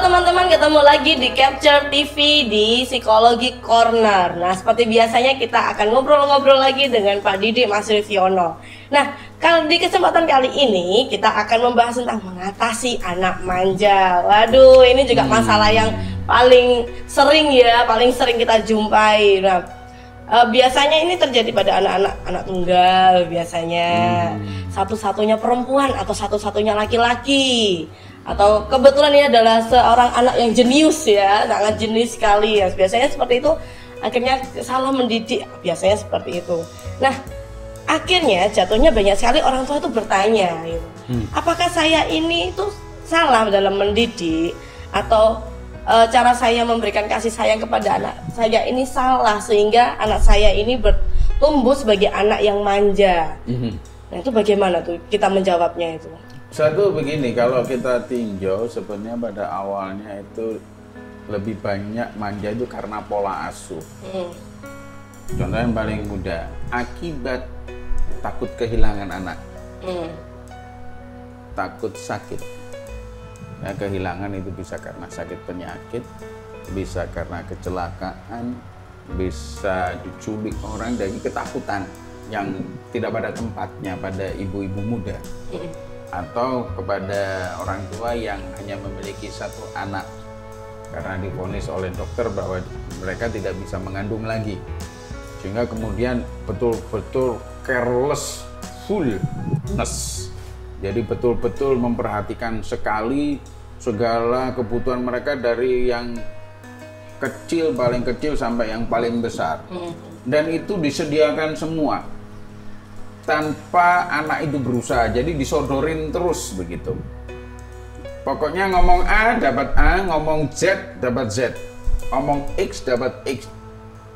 teman-teman, ketemu lagi di Capture TV di Psikologi Corner. Nah, seperti biasanya kita akan ngobrol-ngobrol lagi dengan Pak Didik Mas Riviono. Nah, kalau di kesempatan kali ini kita akan membahas tentang mengatasi anak manja. Waduh, ini juga masalah yang paling sering kita jumpai. Nah, biasanya ini terjadi pada anak tunggal biasanya. Satu-satunya perempuan atau satu-satunya laki-laki. Atau kebetulan ini adalah seorang anak yang jenius ya, sangat jenius sekali ya. Biasanya seperti itu, akhirnya salah mendidik, biasanya seperti itu. Nah, akhirnya jatuhnya banyak sekali orang tua itu bertanya gitu. Apakah saya ini itu salah dalam mendidik, atau cara saya memberikan kasih sayang kepada anak saya ini salah sehingga anak saya ini bertumbuh sebagai anak yang manja. Nah, itu bagaimana tuh kita menjawabnya itu? Satu begini, kalau kita tinjau sebenarnya pada awalnya itu lebih banyak manja itu karena pola asuh. Contoh yang paling mudah, akibat takut kehilangan anak, takut sakit. Ya, kehilangan itu bisa karena sakit penyakit, bisa karena kecelakaan, bisa diculik orang, dari ketakutan yang tidak pada tempatnya pada ibu-ibu muda. Atau kepada orang tua yang hanya memiliki satu anak karena divonis oleh dokter bahwa mereka tidak bisa mengandung lagi, sehingga kemudian betul-betul carelessness, jadi betul-betul memperhatikan sekali segala kebutuhan mereka dari yang kecil, paling kecil sampai yang paling besar, dan itu disediakan semua tanpa anak itu berusaha, jadi disodorin terus begitu. Pokoknya ngomong A dapat A, ngomong Z dapat Z, ngomong X dapat X,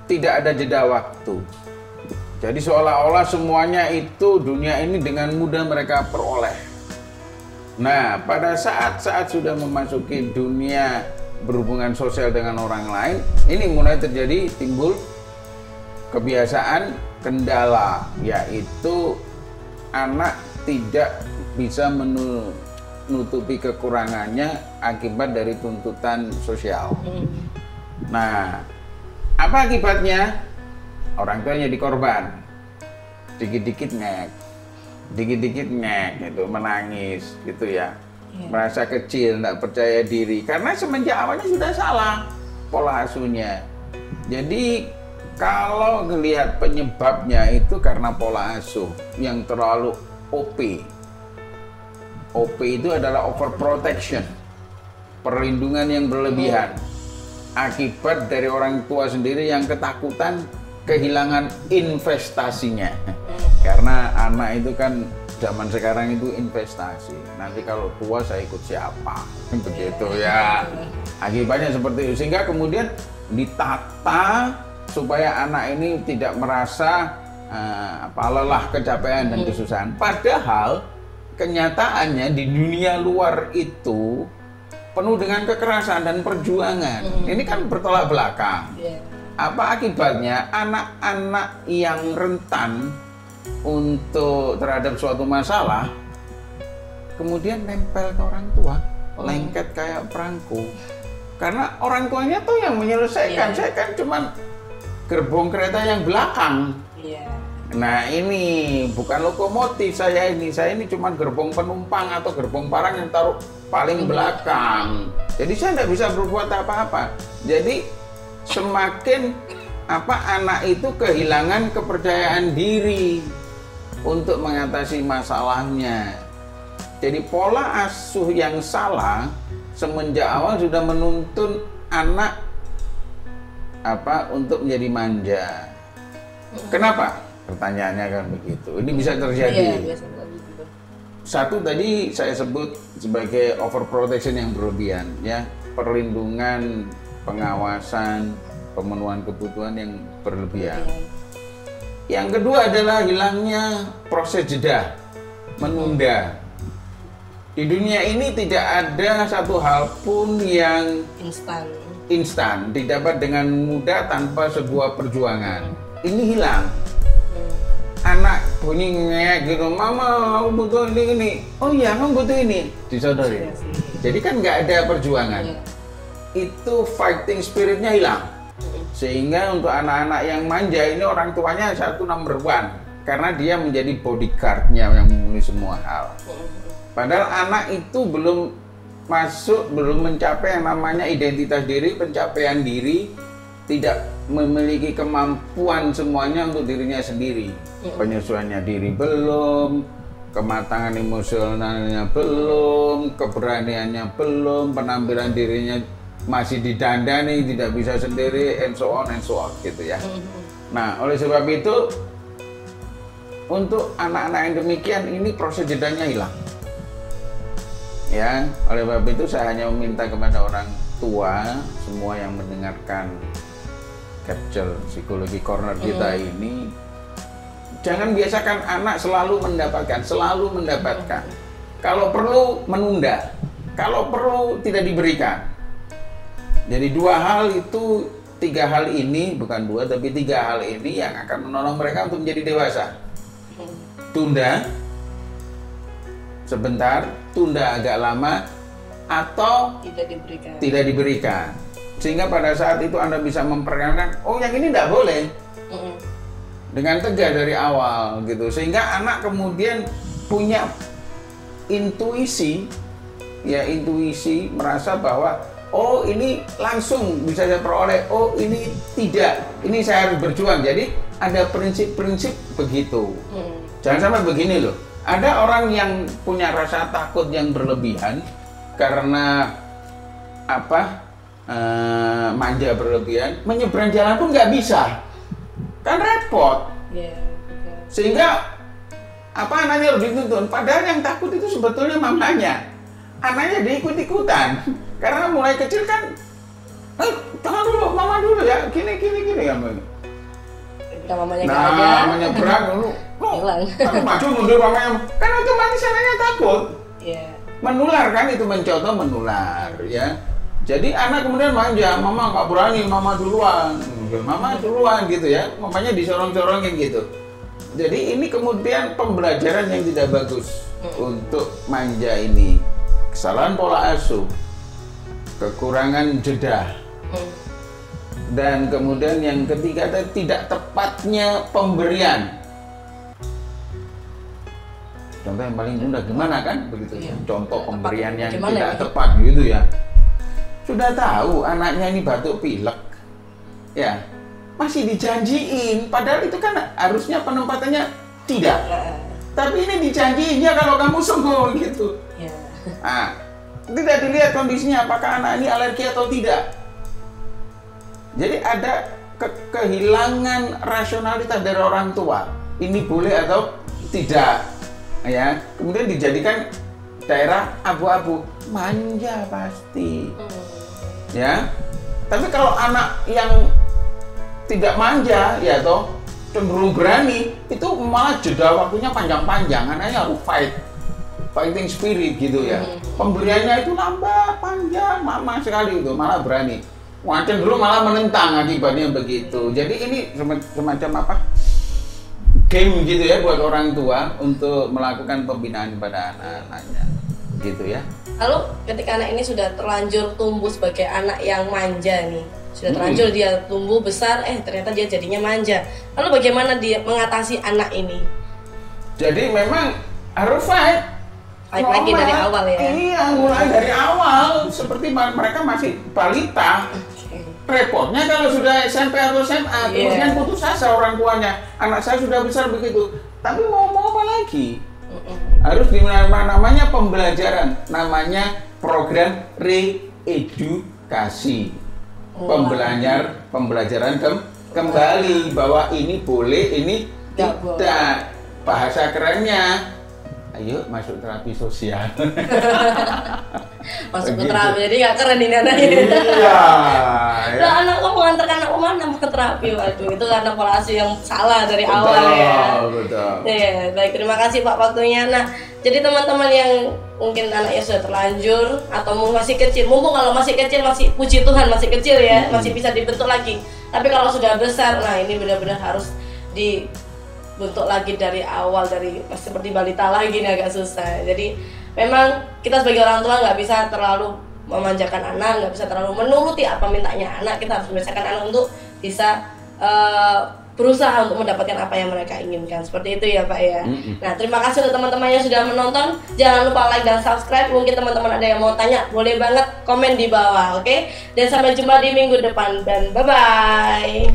tidak ada jeda waktu. Jadi seolah-olah semuanya itu dunia ini dengan mudah mereka peroleh. Nah, pada saat-saat sudah memasuki dunia berhubungan sosial dengan orang lain, ini mulai terjadi timbul kebiasaan kendala, yaitu anak tidak bisa menutupi kekurangannya akibat dari tuntutan sosial. Nah, apa akibatnya? Orang tuanya jadi korban, dikit-dikit ngek, gitu, menangis, gitu ya, merasa kecil, tidak percaya diri, karena semenjak awalnya sudah salah pola asuhnya. Jadi kalau melihat penyebabnya itu karena pola asuh yang terlalu OP. OP itu adalah overprotection, perlindungan yang berlebihan, akibat dari orang tua sendiri yang ketakutan kehilangan investasinya. Karena anak itu kan zaman sekarang itu investasi. Nanti kalau tua saya ikut siapa? Begitu ya. Akibatnya seperti itu, sehingga kemudian ditata supaya anak ini tidak merasa lelah, kecapean, dan kesusahan. Padahal kenyataannya di dunia luar itu penuh dengan kekerasan dan perjuangan. Ini kan bertolak belakang. Apa akibatnya? Anak-anak yang rentan untuk terhadap suatu masalah kemudian nempel ke orang tua, lengket kayak perangko. Karena orang tuanya tuh yang menyelesaikan. Saya kan cuman gerbong kereta yang belakang. Nah, ini bukan lokomotif saya ini cuma gerbong penumpang atau gerbong barang yang taruh paling belakang. Jadi saya tidak bisa berbuat apa-apa. Jadi semakin anak itu kehilangan kepercayaan diri untuk mengatasi masalahnya. Jadi pola asuh yang salah semenjak awal sudah menuntun anak untuk menjadi manja. Kenapa? Pertanyaannya kan begitu. Ini bisa terjadi. Satu tadi saya sebut sebagai overprotection yang berlebihan, ya, perlindungan, pengawasan, pemenuhan kebutuhan yang berlebihan. Yang kedua adalah hilangnya proses jeda, menunda. Di dunia ini tidak ada satu hal pun yang instan, didapat dengan mudah tanpa sebuah perjuangan. Ini hilang. Anak bunyi ngek gitu, mama aku butuh ini. Oh iya, kamu butuh ini, disodori. Jadi kan nggak ada perjuangan. itu fighting spiritnya hilang. Sehingga untuk anak-anak yang manja ini orang tuanya satu number one. Karena dia menjadi bodyguardnya yang memenuhi semua hal. Padahal anak itu belum mencapai yang namanya identitas diri, pencapaian diri, tidak memiliki kemampuan semuanya untuk dirinya sendiri. Penyesuaiannya diri belum, kematangan emosionalnya belum, keberaniannya belum, penampilan dirinya masih didandani, tidak bisa sendiri, and so on gitu ya. Nah, oleh sebab itu untuk anak-anak yang demikian ini proses jedanya hilang. Ya, oleh sebab itu saya hanya meminta kepada orang tua semua yang mendengarkan Capsule Psikologi Corner kita ini, jangan biasakan anak selalu mendapatkan. Kalau perlu menunda, kalau perlu tidak diberikan. Jadi tiga hal ini, bukan dua tapi tiga hal ini yang akan menolong mereka untuk menjadi dewasa. Tunda sebentar, tunda agak lama, atau tidak diberikan. Sehingga pada saat itu Anda bisa memperkenalkan, oh yang ini tidak boleh. Dengan tegas dari awal gitu. Sehingga anak kemudian punya intuisi merasa bahwa oh ini langsung bisa saya peroleh, oh ini tidak, ini saya harus berjuang. Jadi ada prinsip-prinsip begitu. Jangan sampai begini loh, ada orang yang punya rasa takut yang berlebihan karena manja berlebihan, menyeberang jalan pun nggak bisa, kan repot. Sehingga anaknya harus dituntun, padahal yang takut itu sebetulnya mamanya. Anaknya diikut-ikutan. Karena mulai kecil kan, jangan dulu, mama dulu ya, gini ya. Nah, menyeberang dulu, maju mundur mamanya, kan otomatis anaknya takut. Menular kan, itu mencontoh menular ya. Jadi anak kemudian manja, mama nggak berani, mama duluan gitu ya, mamanya disorong-sorongin gitu. Jadi ini kemudian pembelajaran yang tidak bagus untuk manja ini. Kesalahan pola asuh, kekurangan jeda, dan kemudian yang ketiga tidak tepatnya pemberian. Contoh yang paling mudah gimana kan begitu? Contoh pemberian yang tidak tepat gitu ya. Sudah tahu anaknya ini batuk pilek, ya masih dijanjiin, padahal itu kan harusnya penempatannya tidak. Tapi ini dijanjiinnya kalau kamu sembuh gitu. Nah, tidak dilihat kondisinya apakah anak ini alergi atau tidak. Jadi ada kehilangan rasionalitas dari orang tua. Ini boleh atau tidak, ya. Kemudian dijadikan daerah abu-abu, manja pasti, ya. Tapi kalau anak yang tidak manja, ya toh cenderung berani, itu malah jeda waktunya panjang-panjang. Anaknya harus fighting spirit gitu ya. Pemberiannya itu lambat, panjang, lama sekali itu, malah berani. Wah, cenderung malah menentang akibatnya begitu. Jadi ini semacam game gitu ya buat orang tua untuk melakukan pembinaan pada anak-anaknya, gitu ya. Lalu ketika anak ini sudah terlanjur tumbuh sebagai anak yang manja nih, sudah terlanjur dia tumbuh besar, ternyata dia jadinya manja. Lalu bagaimana dia mengatasi anak ini? Jadi memang harus fight lagi dari awal ya? Iya, mulai dari awal. Seperti mereka masih balita. Repotnya kalau sudah SMP atau SMA, kemudian putus asa orang tuanya. Anak saya sudah besar begitu. Tapi mau apa lagi? Harus namanya pembelajaran. Namanya program reedukasi. Pembelajaran kembali bahwa ini boleh, ini tidak. Bahasa kerennya, ayo masuk terapi sosial. Masuk ke terapi, jadi nggak keren ini anaknya. Iya. Nah, anakku mengantarkan anakku mana ke terapi, waduh itu karena pola asuh yang salah dari awal ya. Betul. Ya, baik, terima kasih Pak waktunya. Nah, jadi teman-teman yang mungkin anaknya sudah terlanjur atau masih kecil, mumpung kalau masih kecil masih puji Tuhan masih kecil ya, masih bisa dibentuk lagi. Tapi kalau sudah besar, nah ini benar-benar harus dibentuk lagi dari awal, dari seperti balita lagi nih agak susah. Jadi memang kita sebagai orang tua nggak bisa terlalu memanjakan anak, nggak bisa terlalu menuruti apa mintanya anak. Kita harus membiasakan anak untuk bisa berusaha untuk mendapatkan apa yang mereka inginkan. Seperti itu ya Pak ya. Nah, terima kasih untuk teman-teman yang sudah menonton. Jangan lupa like dan subscribe. Mungkin teman-teman ada yang mau tanya, boleh banget komen di bawah, oke? Dan sampai jumpa di minggu depan, dan bye-bye.